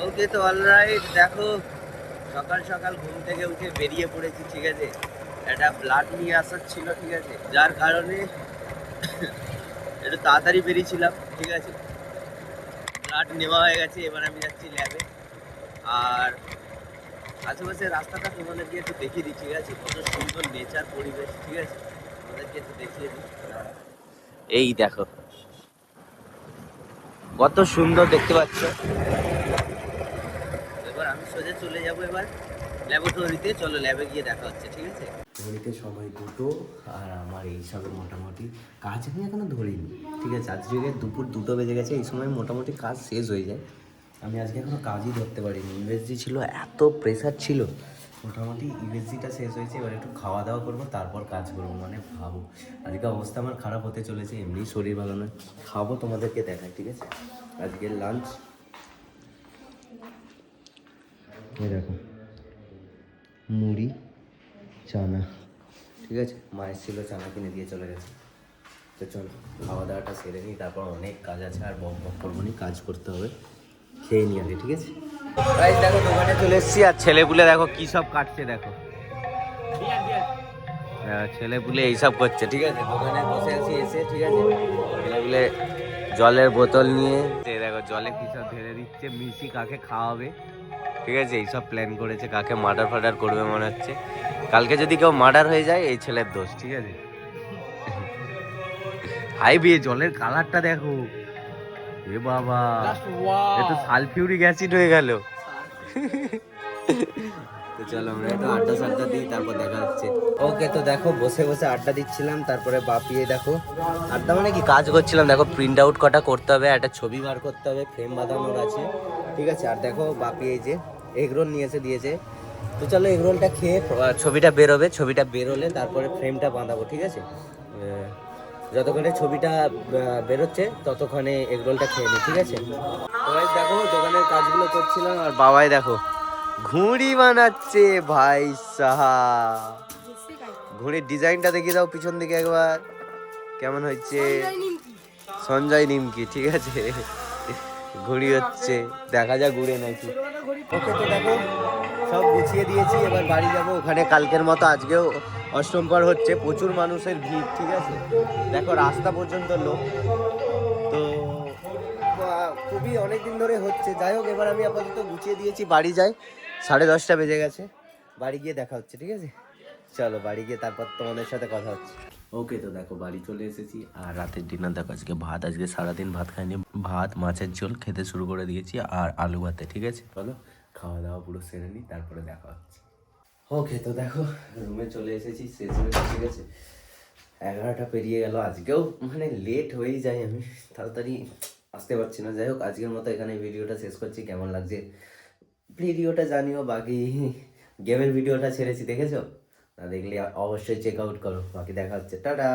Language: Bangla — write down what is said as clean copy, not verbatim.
ওকে তো অলরাইট, দেখো সকাল সকাল ঘুম থেকে উঠে বেরিয়ে পড়েছি, ঠিক আছে। একটা ব্লাড নিয়ে আসার ছিল, ঠিক আছে, যার কারণে একটু তাড়াতাড়ি বেরিয়েছিলাম, ঠিক আছে। ব্লাড নেওয়া হয়ে গেছে, এবার আমি যাচ্ছি ল্যাবে। আর আশেপাশে রাস্তাটা তোমাদেরকে একটু দেখিয়ে দিই, ঠিক আছে, কত সুন্দর নেচার পরিবেশ, ঠিক আছে, তোমাদেরকে একটু দেখিয়ে দিই। এই দেখো কত সুন্দর দেখতে পাচ্ছ। এবার আমি সোজা চলে যাবো এবার ল্যাবরেটরিতে, চলো ল্যাবে গিয়ে দেখা হচ্ছে, ঠিক আছে। ঘড়িতে সময় 2টো, আর আমার এইসবে মোটামুটি কাজ আমি এখনো ধরিনি, ঠিক আছে। আজকে দুপুর 2টো বেজে গেছে, এই সময় মোটামুটি কাজ শেষ হয়ে যায়। আমি আজকে এখনো কাজই ধরতে পারিনি, ইউএসজি ছিল, এত প্রেশার ছিল। মোটামুটি ইউএসজিটা শেষ হয়েছে, এবার একটু খাওয়া দাওয়া করবো, তারপর কাজ করবো। মানে ভাবো আজকে অবস্থা আমার খারাপ হতে চলেছে, এমনি শরীর ভালো নয়। খাবো, তোমাদেরকে দেখায়, ঠিক আছে। আজকের লাঞ্চ এই দেখো, মুড়ি, চানা, ঠিক আছে। মায়ের ছিল, চানা কিনে দিয়ে চলে গেছে। তো চলো খাওয়া দাওয়াটা সেরে নিই, তারপর অনেক কাজ আছে, আর বক বক করবো নি, কাজ করতে হবে। খেয়ে নিই আগে, ঠিক আছে। গাইস দেখো দোকানে চলে এসেছি, আর ছেলেপুলে দেখো কি সব কাটছে, দেখো ছেলেপুলে এইসব করছে, ঠিক আছে। দোকানে বসে আছি এসে, ঠিক আছে। ছেলেপুলে জলের বোতল নিয়ে দেখো জলে কি সব ঢেলে দিচ্ছে, মিশি কাকে খাওয়াবে, ঠিক আছে। এইসব প্ল্যান করেছে, কাকে মার্ডার ফার্ডার করবে মনে হচ্ছে। কালকে যদি কেউ মার্ডার হয়ে যায় এই ছেলের দোষ, ঠিক আছে। হাই বিয়ে, জলের কালারটা দেখো, এ বাবা, এ তো সালফিউরিক অ্যাসিড হয়ে গেল। তো চলো আমরা একটু আড্ডা সাড্ডা দিই, তারপর দেখা হচ্ছে। ওকে তো দেখো বসে বসে আড্ডা দিচ্ছিলাম, তারপরে বাপিয়ে দেখো আড্ডা মানে কি কাজ করছিলাম। দেখো প্রিন্ট আউট কটা করতে হবে, একটা ছবি বার করতে হবে, ফ্রেম বাঁধানোর আছে, ঠিক আছে। আর দেখো বাপি এই যে এগ রোল নিয়ে এসে দিয়েছে। তো চলো এগ রোলটা খেয়ে ছবিটা বেরোবে, ছবিটা বেরোলে তারপরে ফ্রেমটা বাঁধাবো, ঠিক আছে। যতক্ষণে ছবিটা বেরোচ্ছে ততক্ষণে এগ রোলটা খেয়ে নিই, ঠিক আছে। তো গাইস দেখো দোকানের কাজগুলো করছিলাম, আর বাবাই দেখো ঘুড়ি বানাচ্ছে ভাই সাহাব। ঘুড়ির ডিজাইনটা দেখিয়ে দাও পিছন দিকে একবার, কেমন হচ্ছে। সঞ্জয় নিমকি, ঠিক আছে। ঘুড়ি হচ্ছে, দেখা যাক ঘুরে নাকি। ওকে তো দেখো সব গুছিয়ে দিয়েছি, এবার বাড়ি যাব। ওখানে কালকের মতো আজকেও অষ্টম পার হচ্ছে, প্রচুর মানুষের ভিড়, ঠিক আছে। দেখো রাস্তা পর্যন্ত লোক, তো খুবই অনেক দিন ধরে হচ্ছে। যাই হোক এবার আমি আপাতত গুছিয়ে দিয়েছি, বাড়ি যাই। 10:30 বেজে গেছে, বাড়ি গিয়ে দেখা হচ্ছে, ঠিক আছে। চলো বাড়ি গিয়ে তারপর তোমাদের সাথে কথা হচ্ছে। ওকে তো দেখো বাড়ি চলে এসেছি, আর রাতের ডিনার দেখো আজকে ভাত, আজকে সারাদিন ভাত খাইনি, ভাত মাছের ঝোল খেতে শুরু করে দিয়েছি, আর আলু ভাতে, ঠিক আছে। চলো খাওয়া দাওয়া পুরো সেরে নিই, তারপরে দেখা হচ্ছে। ওকে তো দেখো রুমে চলে এসেছি, শেষ হয়েছে, ঠিক আছে। 11টা পেরিয়ে গেল, আজকেও মানে লেট হয়েই যায়, আমি তাড়াতাড়ি আসতে পারছি না। যাই হোক আজকের মতো এখানে ভিডিওটা শেষ করছি। কেমন লাগছে ভিডিওটা জানিও, বাকি গেমের ভিডিওটা ছেড়েছি, দেখেছো না? দেখলে অবশ্যই চেক আউট করো। বাকি দেখা হচ্ছে, টাটা।